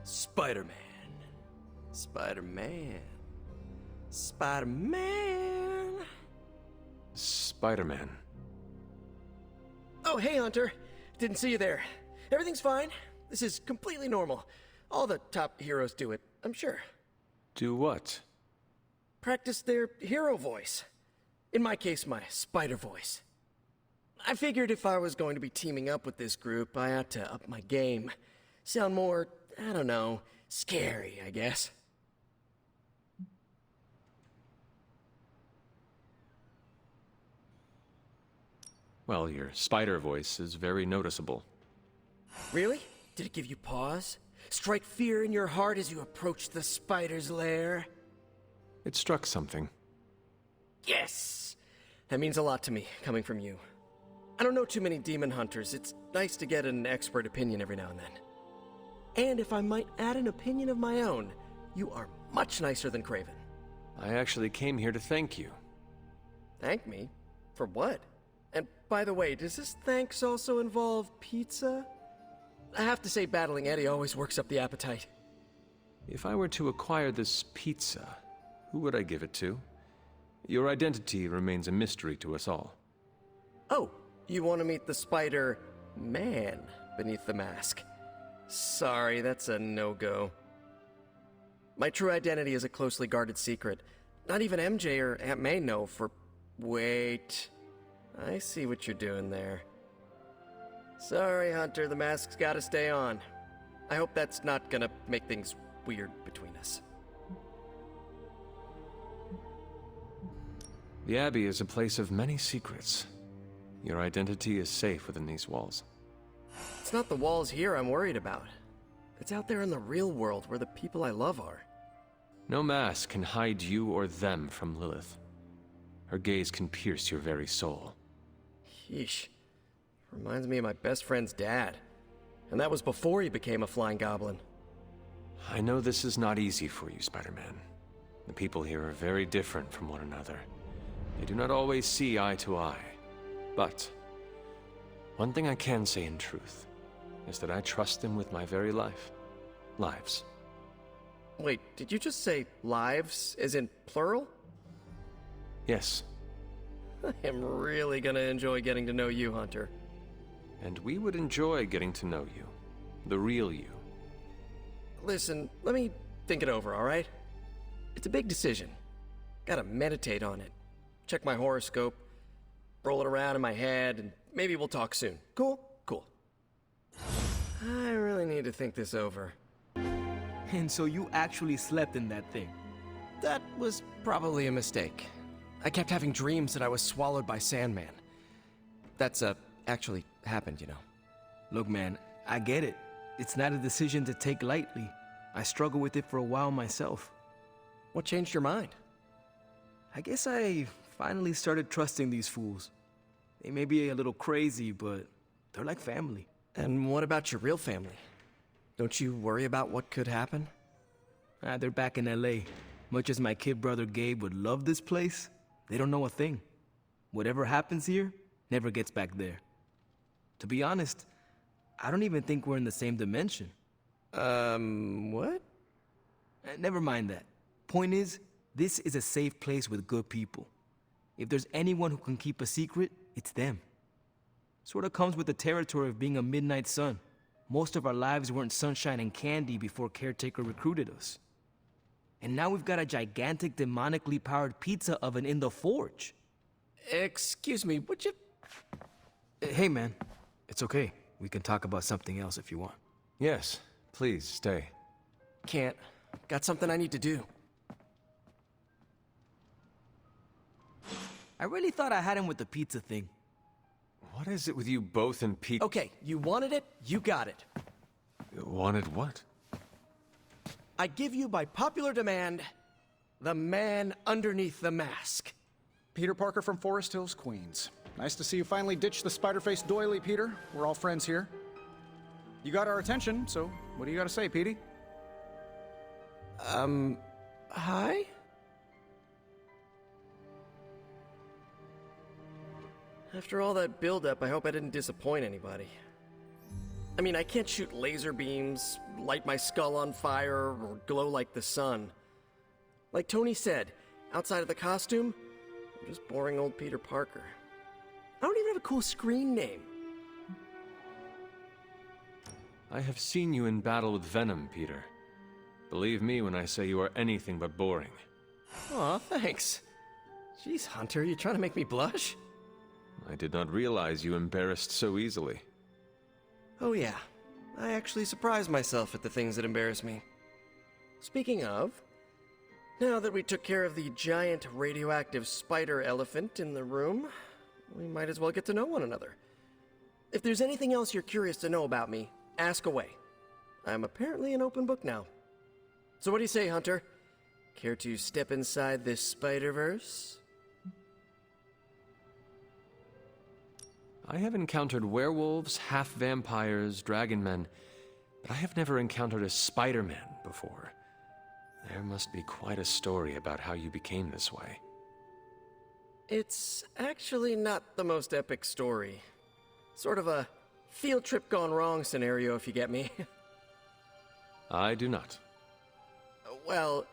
Spider-Man. Spider-Man. Spider-Man. Spider-Man. Oh, hey, Hunter. Didn't see you there. Everything's fine. This is completely normal. All the top heroes do it, I'm sure. Do what? Practice their hero voice. In my case, my spider voice. I figured if I was going to be teaming up with this group, I ought to up my game. Sound more, I don't know, scary, I guess. Well, your spider voice is very noticeable. Really? Did it give you pause? Strike fear in your heart as you approach the spider's lair? It struck something. Yes! That means a lot to me, coming from you. I don't know too many demon hunters. It's nice to get an expert opinion every now and then. And if I might add an opinion of my own, you are much nicer than Craven. I actually came here to thank you. Thank me? For what? And by the way, does this thanks also involve pizza? I have to say battling Eddie always works up the appetite. If I were to acquire this pizza, who would I give it to? Your identity remains a mystery to us all. Oh, you want to meet the Spider-Man beneath the mask. Sorry, that's a no-go. My true identity is a closely guarded secret. Not even MJ or Aunt May know for... Wait... I see what you're doing there. Sorry, Hunter, the mask's gotta stay on. I hope that's not gonna make things weird between us. The Abbey is a place of many secrets. Your identity is safe within these walls. It's not the walls here I'm worried about. It's out there in the real world where the people I love are. No mask can hide you or them from Lilith. Her gaze can pierce your very soul. Yeesh. Reminds me of my best friend's dad. And that was before he became a flying goblin. I know this is not easy for you, Spider-Man. The people here are very different from one another. They do not always see eye to eye. But one thing I can say in truth is that I trust them with my very life. Lives. Wait, did you just say lives, as in plural? Yes. I am really gonna enjoy getting to know you, Hunter. And we would enjoy getting to know you. The real you. Listen, let me think it over, alright? It's a big decision. Gotta meditate on it. Check my horoscope, roll it around in my head, and maybe we'll talk soon. Cool? Cool. I really need to think this over. And so you actually slept in that thing? That was probably a mistake. I kept having dreams that I was swallowed by Sandman. That's, actually happened, you know. Look, man, I get it. It's not a decision to take lightly. I struggled with it for a while myself. What changed your mind? I guess I finally started trusting these fools. They may be a little crazy, but they're like family. And what about your real family? Don't you worry about what could happen? They're back in LA. Much as my kid brother Gabe would love this place, they don't know a thing. Whatever happens here never gets back there. To be honest, I don't even think we're in the same dimension. What? Never mind that. Point is, this is a safe place with good people. If there's anyone who can keep a secret, it's them. Sort of comes with the territory of being a midnight sun. Most of our lives weren't sunshine and candy before Caretaker recruited us. And now we've got a gigantic demonically powered pizza oven in the forge. Excuse me, would you... Hey man, it's okay. We can talk about something else if you want. Yes, please stay. Can't. Got something I need to do. I really thought I had him with the pizza thing. What is it with you both and Pete? Okay, you wanted it, you got it. Wanted what? I give you, by popular demand, the man underneath the mask. Peter Parker from Forest Hills, Queens. Nice to see you finally ditched the spider-faced doily, Peter. We're all friends here. You got our attention, so what do you got to say, Petey? Hi? After all that build-up, I hope I didn't disappoint anybody. I mean, I can't shoot laser beams, light my skull on fire, or glow like the sun. Like Tony said, outside of the costume, I'm just boring old Peter Parker. I don't even have a cool screen name. I have seen you in battle with Venom, Peter. Believe me when I say you are anything but boring. Aw, thanks. Jeez, Hunter, you trying to make me blush? I did not realize you embarrassed so easily. Oh yeah, I actually surprise myself at the things that embarrass me. Speaking of, now that we took care of the giant radioactive spider elephant in the room, we might as well get to know one another. If there's anything else you're curious to know about me, ask away. I'm apparently an open book now. So what do you say, Hunter? Care to step inside this Spider-Verse? I have encountered werewolves, half-vampires, dragon-men, but I have never encountered a Spider-Man before. There must be quite a story about how you became this way. It's actually not the most epic story. Sort of a field trip gone wrong scenario, if you get me. I do not. Well,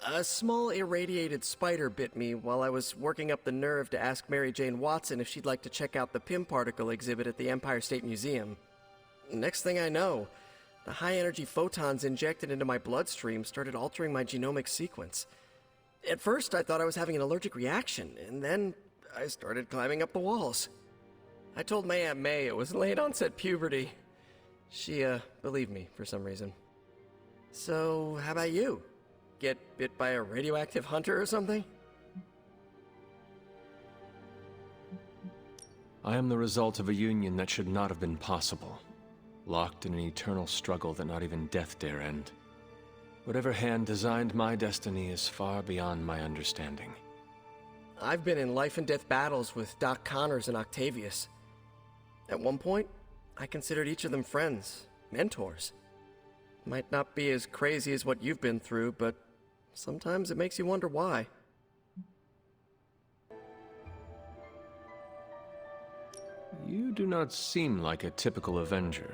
a small irradiated spider bit me while I was working up the nerve to ask Mary Jane Watson if she'd like to check out the Pym particle exhibit at the Empire State Museum. Next thing I know, the high-energy photons injected into my bloodstream started altering my genomic sequence. At first, I thought I was having an allergic reaction, and then I started climbing up the walls. I told my Aunt May it was late-onset puberty. She, believed me for some reason. So, how about you? Get bit by a radioactive hunter or something? I am the result of a union that should not have been possible. Locked in an eternal struggle that not even death dare end. Whatever hand designed my destiny is far beyond my understanding. I've been in life and death battles with Doc Connors and Octavius. At one point, I considered each of them friends, mentors. Might not be as crazy as what you've been through, but sometimes it makes you wonder why. You do not seem like a typical Avenger.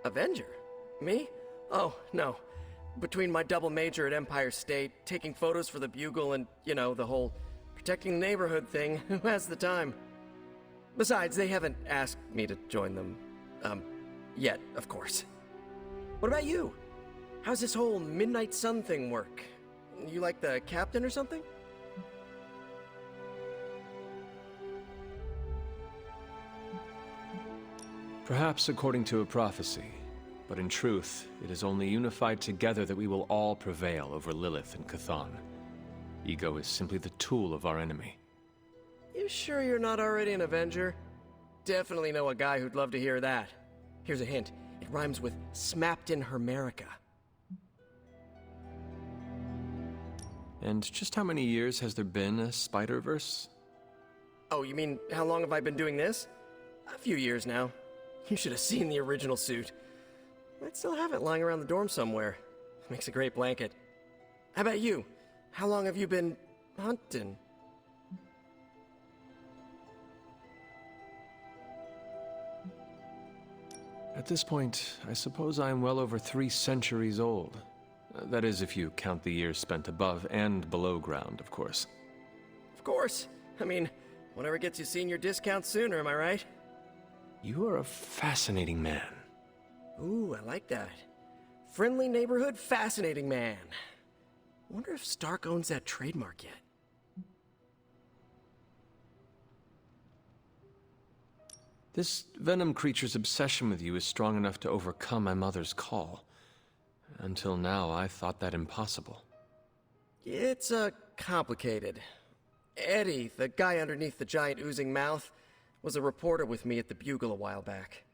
Avenger? Me? Oh, no. Between my double major at Empire State, taking photos for the Bugle, and, you know, the whole protecting the neighborhood thing, who has the time? Besides, they haven't asked me to join them. Yet, of course. What about you? How's this whole Midnight Sun thing work? You like the captain or something? Perhaps according to a prophecy, but in truth, it is only unified together that we will all prevail over Lilith and Chthon. Ego is simply the tool of our enemy. You sure you're not already an Avenger? Definitely know a guy who'd love to hear that. Here's a hint. It rhymes with smapped in Hermerica. And just how many years has there been a Spider-Verse? Oh, you mean how long have I been doing this? A few years now. You should have seen the original suit. I'd still have it lying around the dorm somewhere. Makes a great blanket. How about you? How long have you been hunting? At this point, I suppose I am well over 3 centuries old. That is, if you count the years spent above and below ground, of course. Of course. I mean, whatever gets you senior discount sooner, am I right? You are a fascinating man. Ooh, I like that. Friendly neighborhood, fascinating man. Wonder if Stark owns that trademark yet. This Venom creature's obsession with you is strong enough to overcome my mother's call. Until now, I thought that impossible. It's, complicated. Eddie, the guy underneath the giant oozing mouth, was a reporter with me at the Bugle a while back.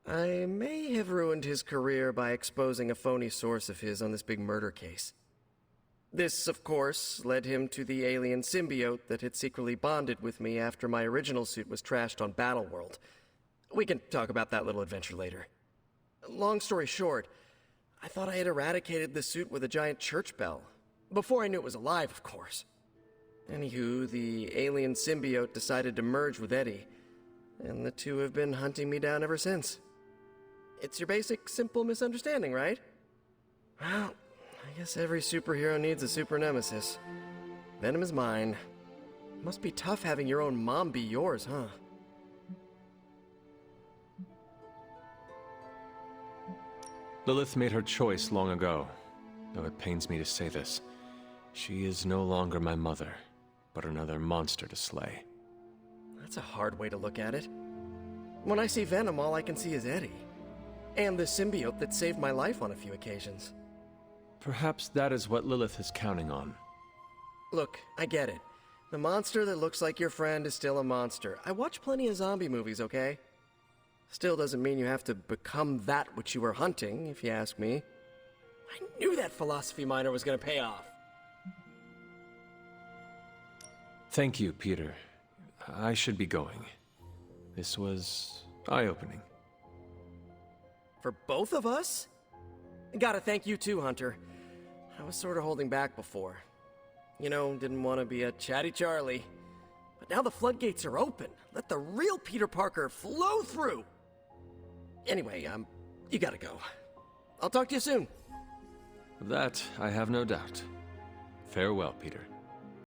I may have ruined his career by exposing a phony source of his on this big murder case. This, of course, led him to the alien symbiote that had secretly bonded with me after my original suit was trashed on Battleworld. We can talk about that little adventure later. Long story short, I thought I had eradicated the suit with a giant church bell. Before I knew it was alive, of course. Anywho, the alien symbiote decided to merge with Eddie, and the two have been hunting me down ever since. It's your basic, simple misunderstanding, right? Well, I guess every superhero needs a super nemesis. Venom is mine. Must be tough having your own mom be yours, huh? Lilith made her choice long ago, though it pains me to say this. She is no longer my mother, but another monster to slay. That's a hard way to look at it. When I see Venom, all I can see is Eddie. And the symbiote that saved my life on a few occasions. Perhaps that is what Lilith is counting on. Look, I get it. The monster that looks like your friend is still a monster. I watch plenty of zombie movies, okay? Still doesn't mean you have to become that which you were hunting, if you ask me. I knew that philosophy minor was gonna pay off. Thank you, Peter. I should be going. This was eye-opening. For both of us? Gotta thank you too, Hunter. I was sort of holding back before. You know, didn't want to be a chatty Charlie. But now the floodgates are open. Let the real Peter Parker flow through! Anyway, you gotta go. I'll talk to you soon. Of that, I have no doubt. Farewell, Peter.